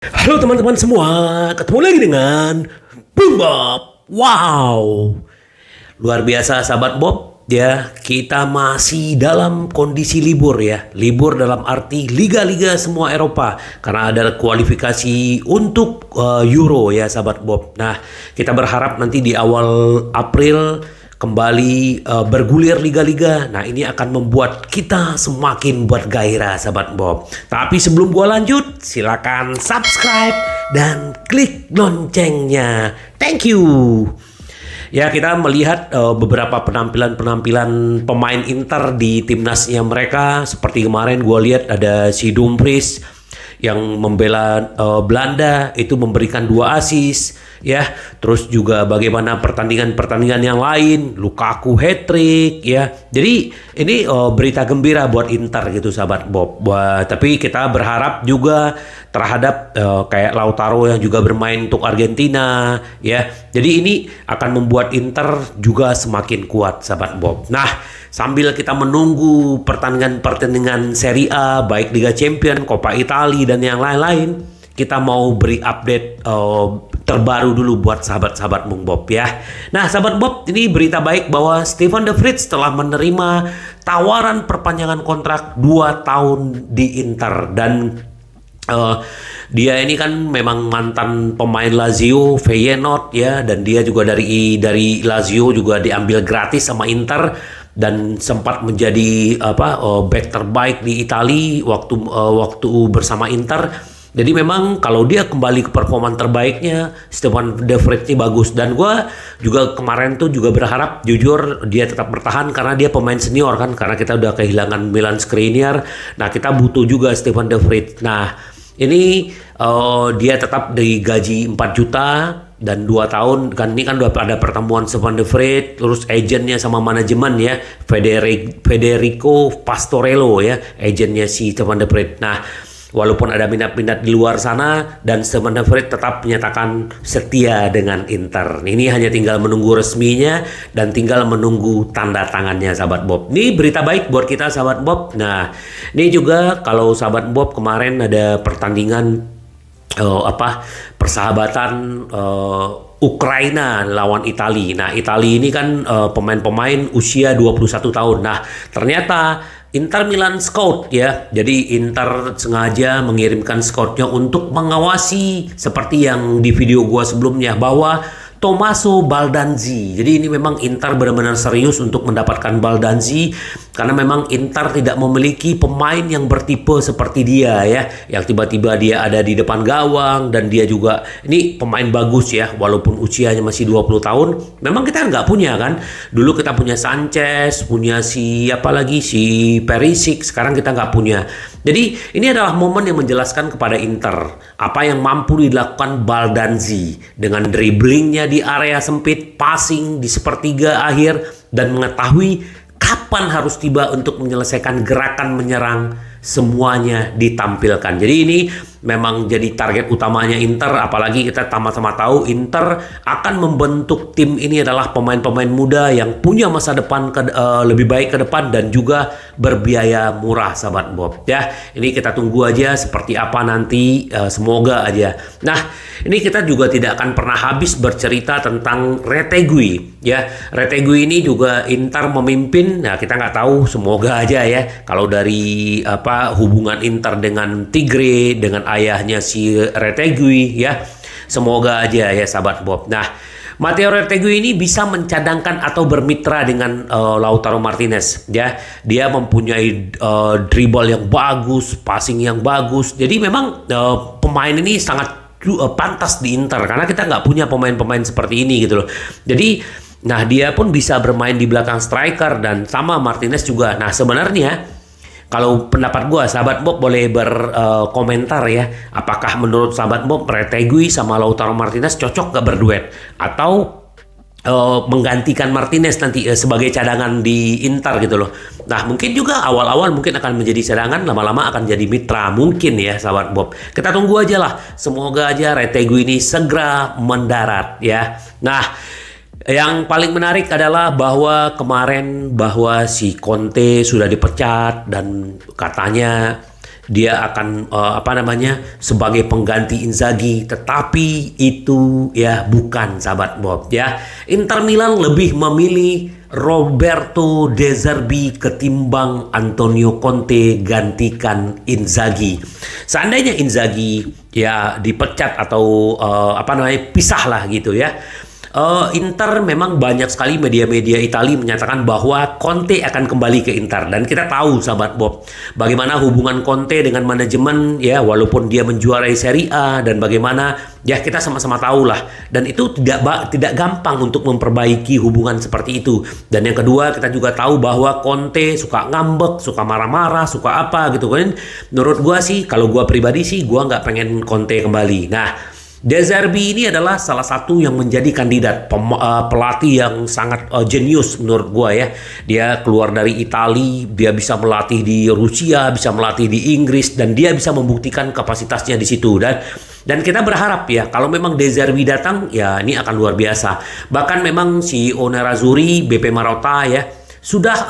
Halo teman-teman semua, ketemu lagi dengan Bung Bob. Wow, luar biasa sahabat Bob. Ya, kita masih dalam kondisi libur ya. Libur dalam arti liga-liga semua Eropa. Karena ada kualifikasi untuk Euro ya sahabat Bob. Nah, kita berharap nanti di awal April kembali bergulir liga-liga. Nah, ini akan membuat kita semakin bergairah sahabat Bob. Tapi sebelum gua lanjut, silakan subscribe dan klik loncengnya. Thank you. Ya, kita melihat beberapa penampilan-penampilan pemain Inter di timnasnya mereka. Seperti kemarin gue lihat ada si Dumfries yang membela Belanda, itu memberikan 2 assist ya. Terus juga bagaimana pertandingan-pertandingan yang lain, Lukaku hat-trick ya. Jadi ini berita gembira buat Inter gitu sahabat Bob. Tapi kita berharap juga terhadap kayak Lautaro yang juga bermain untuk Argentina ya. Jadi ini akan membuat Inter juga semakin kuat sahabat Bob. Nah, sambil kita menunggu pertandingan-pertandingan Serie A, baik Liga Champions, Coppa Italia dan yang lain-lain, kita mau beri update terbaru dulu buat sahabat-sahabat Bung Bob ya. Nah, sahabat Bob, ini berita baik bahwa Stefan de Vrij telah menerima tawaran perpanjangan kontrak 2 tahun di Inter. Dan dia ini kan memang mantan pemain Lazio, Feyenoord ya, dan dia juga dari Lazio juga diambil gratis sama Inter dan sempat menjadi back terbaik di Italia waktu bersama Inter. Jadi memang kalau dia kembali ke performa terbaiknya, Stefan de Vrij ini bagus. Dan gue juga kemarin tuh juga berharap jujur dia tetap bertahan karena dia pemain senior kan, karena kita udah kehilangan Milan Skriniar. Nah, kita butuh juga Stefan de Vrij. Nah, ini dia tetap digaji 4 juta dan 2 tahun kan. Ini kan udah ada pertemuan Stefan de Vrij, terus agennya sama manajemen ya, Federico Pastorello ya, agennya si Stefan de Vrij. Nah, walaupun ada minat-minat di luar sana, dan Stefan de Vrij tetap menyatakan setia dengan Inter. Ini hanya tinggal menunggu resminya dan tinggal menunggu tanda tangannya sahabat Bob. Ini berita baik buat kita sahabat Bob. Nah, ini juga kalau sahabat Bob kemarin ada pertandingan persahabatan Ukraina lawan Italia. Nah, Italia ini kan pemain-pemain usia 21 tahun. Nah, ternyata Inter Milan scout ya. Jadi Inter sengaja mengirimkan scoutnya untuk mengawasi seperti yang di video gua sebelumnya bahwa Tommaso Baldanzi. Jadi ini memang Inter benar-benar serius untuk mendapatkan Baldanzi karena memang Inter tidak memiliki pemain yang bertipe seperti dia ya, yang tiba-tiba dia ada di depan gawang dan dia juga ini pemain bagus ya walaupun usianya masih 20 tahun. Memang kita nggak punya kan. Dulu kita punya Sanchez, punya si apa lagi si Perisic, sekarang kita nggak punya. Jadi ini adalah momen yang menjelaskan kepada Inter apa yang mampu dilakukan Baldanzi dengan dribblingnya di area sempit, passing di sepertiga akhir, dan mengetahui kapan harus tiba untuk menyelesaikan gerakan menyerang. Semuanya ditampilkan. Jadi ini memang jadi target utamanya Inter, apalagi kita sama-sama tahu Inter akan membentuk tim ini adalah pemain-pemain muda yang punya masa depan lebih baik ke depan dan juga berbiaya murah sahabat Bob ya. Ini kita tunggu aja seperti apa nanti, semoga aja. Nah, ini kita juga tidak akan pernah habis bercerita tentang Retegui ya. Retegui ini juga Inter memimpin. Nah, kita nggak tahu, semoga aja ya kalau dari hubungan Inter dengan Tigre, dengan ayahnya si Retegui ya, semoga aja ya sahabat Bob. Nah, Matteo Retegui ini bisa mencadangkan atau bermitra dengan Lautaro Martinez ya. Dia mempunyai dribble yang bagus, passing yang bagus. Jadi memang pemain ini sangat pantas di Inter karena kita nggak punya pemain-pemain seperti ini gitu loh. Jadi nah, dia pun bisa bermain di belakang striker dan sama Martinez juga. Nah, sebenarnya kalau pendapat gue, sahabat Bob boleh berkomentar ya. Apakah menurut sahabat Bob Retegui sama Lautaro Martinez cocok gak berduet? Atau menggantikan Martinez nanti sebagai cadangan di Inter gitu loh. Nah, mungkin juga awal-awal mungkin akan menjadi cadangan, lama-lama akan jadi mitra. Mungkin ya sahabat Bob. Kita tunggu aja lah. Semoga aja Retegui ini segera mendarat ya. Nah, yang paling menarik adalah bahwa kemarin bahwa si Conte sudah dipecat dan katanya dia akan sebagai pengganti Inzaghi, tetapi itu ya bukan, sahabat Bob ya. Inter Milan lebih memilih Roberto De Zerbi ketimbang Antonio Conte gantikan Inzaghi. Seandainya Inzaghi ya dipecat atau pisah lah gitu ya. Inter memang banyak sekali media-media Italia menyatakan bahwa Conte akan kembali ke Inter, dan kita tahu sahabat Bob bagaimana hubungan Conte dengan manajemen ya, walaupun dia menjuarai Serie A, dan bagaimana ya kita sama-sama tahu lah, dan itu tidak gampang untuk memperbaiki hubungan seperti itu. Dan yang kedua, kita juga tahu bahwa Conte suka ngambek, suka marah-marah, suka apa gitu kan. Menurut gua sih, kalau gua pribadi sih gua nggak pengen Conte kembali. Nah, De Zerbi ini adalah salah satu yang menjadi kandidat pelatih yang sangat jenius menurut gua ya. Dia keluar dari Italia, dia bisa melatih di Rusia, bisa melatih di Inggris, dan dia bisa membuktikan kapasitasnya di situ. Dan kita berharap ya, kalau memang De Zerbi datang, ya ini akan luar biasa. Bahkan memang si Nerazzurri, BP Marotta ya, sudah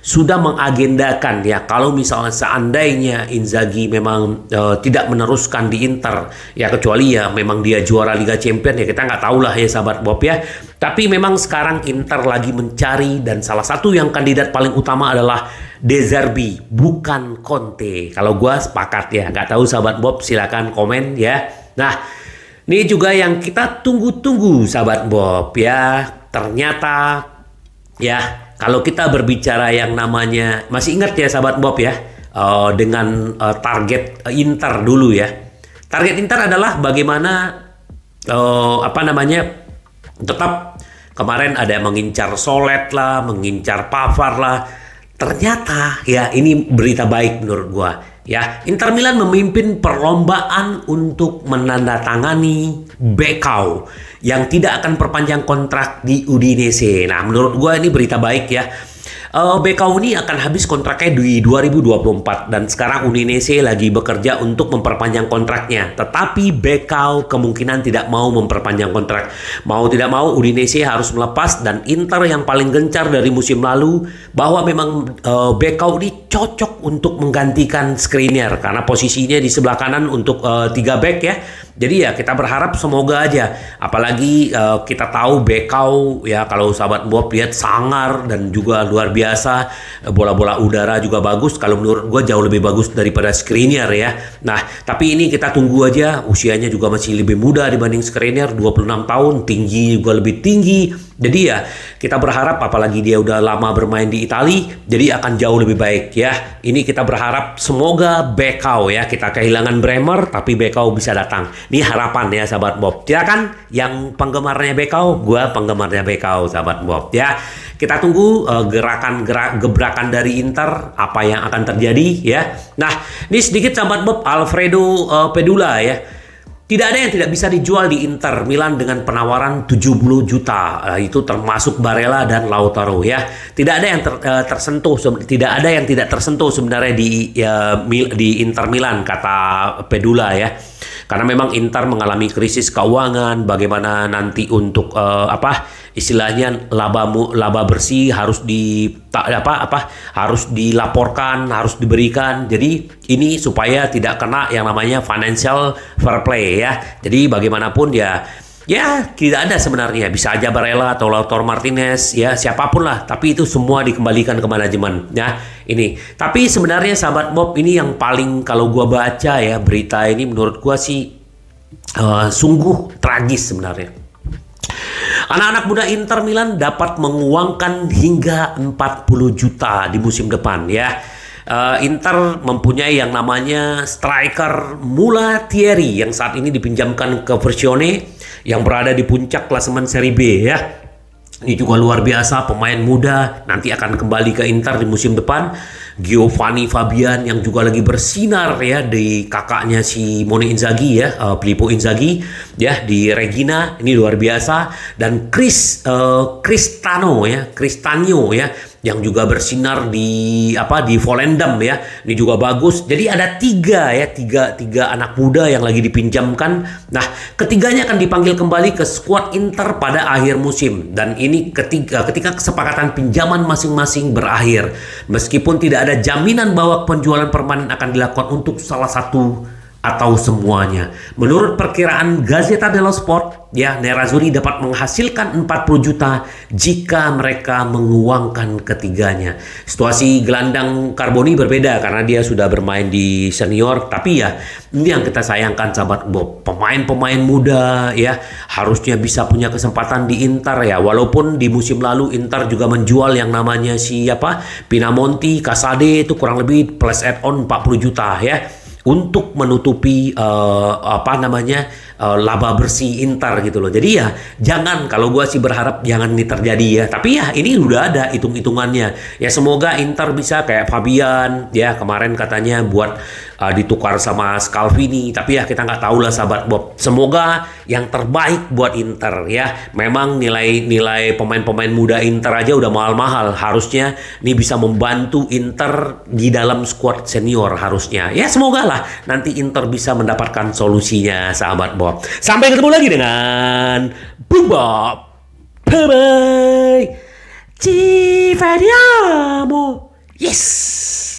sudah mengagendakan ya, kalau misalnya seandainya Inzaghi memang tidak meneruskan di Inter ya, kecuali ya memang dia juara Liga Champions ya, kita nggak tahu lah ya sahabat Bob ya. Tapi memang sekarang Inter lagi mencari, dan salah satu yang kandidat paling utama adalah De Zerbi, bukan Conte. Kalau gua sepakat ya, nggak tahu sahabat Bob, silakan komen ya. Nah, ini juga yang kita tunggu-tunggu sahabat Bob ya. Ternyata ya, kalau kita berbicara yang namanya, masih ingat ya sahabat Bob ya, dengan target Inter dulu ya. Target Inter adalah bagaimana tetap kemarin ada yang mengincar Solet lah, mengincar Pavard lah. Ternyata ya ini berita baik menurut gua. Ya, Inter Milan memimpin perlombaan untuk menandatangani Becao yang tidak akan perpanjang kontrak di Udinese. Nah, menurut gua ini berita baik ya. Becao ini akan habis kontraknya di 2024, dan sekarang Udinese lagi bekerja untuk memperpanjang kontraknya. Tetapi Becao kemungkinan tidak mau memperpanjang kontrak. Mau tidak mau Udinese harus melepas, dan Inter yang paling gencar dari musim lalu bahwa memang Becao ini cocok untuk menggantikan Skriniar karena posisinya di sebelah kanan untuk 3 back ya. Jadi ya kita berharap semoga aja, apalagi kita tahu Becao ya, kalau sahabat Bob lihat sangar dan juga luar biasa, bola-bola udara juga bagus. Kalau menurut gue jauh lebih bagus daripada Skriniar ya. Nah, tapi ini kita tunggu aja, usianya juga masih lebih muda dibanding Skriniar, 26 tahun, tinggi juga lebih tinggi. Jadi ya kita berharap, apalagi dia udah lama bermain di Italia, jadi akan jauh lebih baik ya. Ini kita berharap semoga Becao ya, kita kehilangan Bremer tapi Becao bisa datang. Ini harapan ya sahabat Bob. Ya kan, yang penggemarnya Becao, gua penggemarnya Becao sahabat Bob ya. Kita tunggu gebrakan dari Inter, apa yang akan terjadi ya. Nah, ini sedikit sahabat Bob, Alfredo Pedula ya. Tidak ada yang tidak bisa dijual di Inter Milan dengan penawaran 70 juta. Itu termasuk Barella dan Lautaro ya. Tidak ada yang tidak ada yang tidak tersentuh sebenarnya di Inter Milan, kata Pedula ya. Karena memang Inter mengalami krisis keuangan, bagaimana nanti untuk istilahnya laba bersih harus harus dilaporkan, harus diberikan. Jadi ini supaya tidak kena yang namanya financial fair play ya. Jadi bagaimanapun ya tidak ada sebenarnya, bisa aja Barella atau Lautaro Martinez ya, siapapun lah, tapi itu semua dikembalikan ke manajemen ya. Ini tapi sebenarnya sahabat Bob, ini yang paling, kalau gua baca ya berita ini, menurut gua sih sungguh tragis sebenarnya. Anak-anak muda Inter Milan dapat menguangkan hingga 40 juta di musim depan ya. Inter mempunyai yang namanya striker Mulattieri yang saat ini dipinjamkan ke Versione yang berada di puncak klasemen Serie B ya. Ini juga luar biasa, pemain muda nanti akan kembali ke Inter di musim depan. Giovanni Fabian yang juga lagi bersinar ya di kakaknya si Simone Inzaghi ya, Filippo Inzaghi ya, di Regina, ini luar biasa. Dan Cristano ya, yang juga bersinar di Volendam ya. Ini juga bagus. Jadi ada tiga anak muda yang lagi dipinjamkan. Nah, ketiganya akan dipanggil kembali ke skuad Inter pada akhir musim. Dan ini ketika kesepakatan pinjaman masing-masing berakhir. Meskipun tidak ada jaminan bahwa penjualan permanen akan dilakukan untuk salah satu atau semuanya. Menurut perkiraan Gazzetta dello Sport, ya, Nerazzurri dapat menghasilkan 40 juta jika mereka menguangkan ketiganya. Situasi gelandang Carboni berbeda karena dia sudah bermain di senior, tapi ya ini yang kita sayangkan sahabat Bob. Pemain-pemain muda ya harusnya bisa punya kesempatan di Inter ya. Walaupun di musim lalu Inter juga menjual yang namanya siapa? Pinamonti, Casade itu kurang lebih plus add-on 40 juta ya, untuk menutupi laba bersih Inter gitu loh. Jadi ya jangan, kalau gue sih berharap jangan ini terjadi ya. Tapi ya ini udah ada hitung-hitungannya. Ya semoga Inter bisa kayak Fabian ya, kemarin katanya buat ditukar sama Scalvini. Tapi ya kita nggak tahu lah sahabat Bob. Semoga yang terbaik buat Inter ya. Memang nilai pemain-pemain muda Inter aja udah mahal-mahal. Harusnya ini bisa membantu Inter di dalam skuad senior harusnya. Ya semoga lah nanti Inter bisa mendapatkan solusinya sahabat Bob. Sampai ketemu lagi dengan Boom Bob. Bye bye. Ci vediamo. Yes.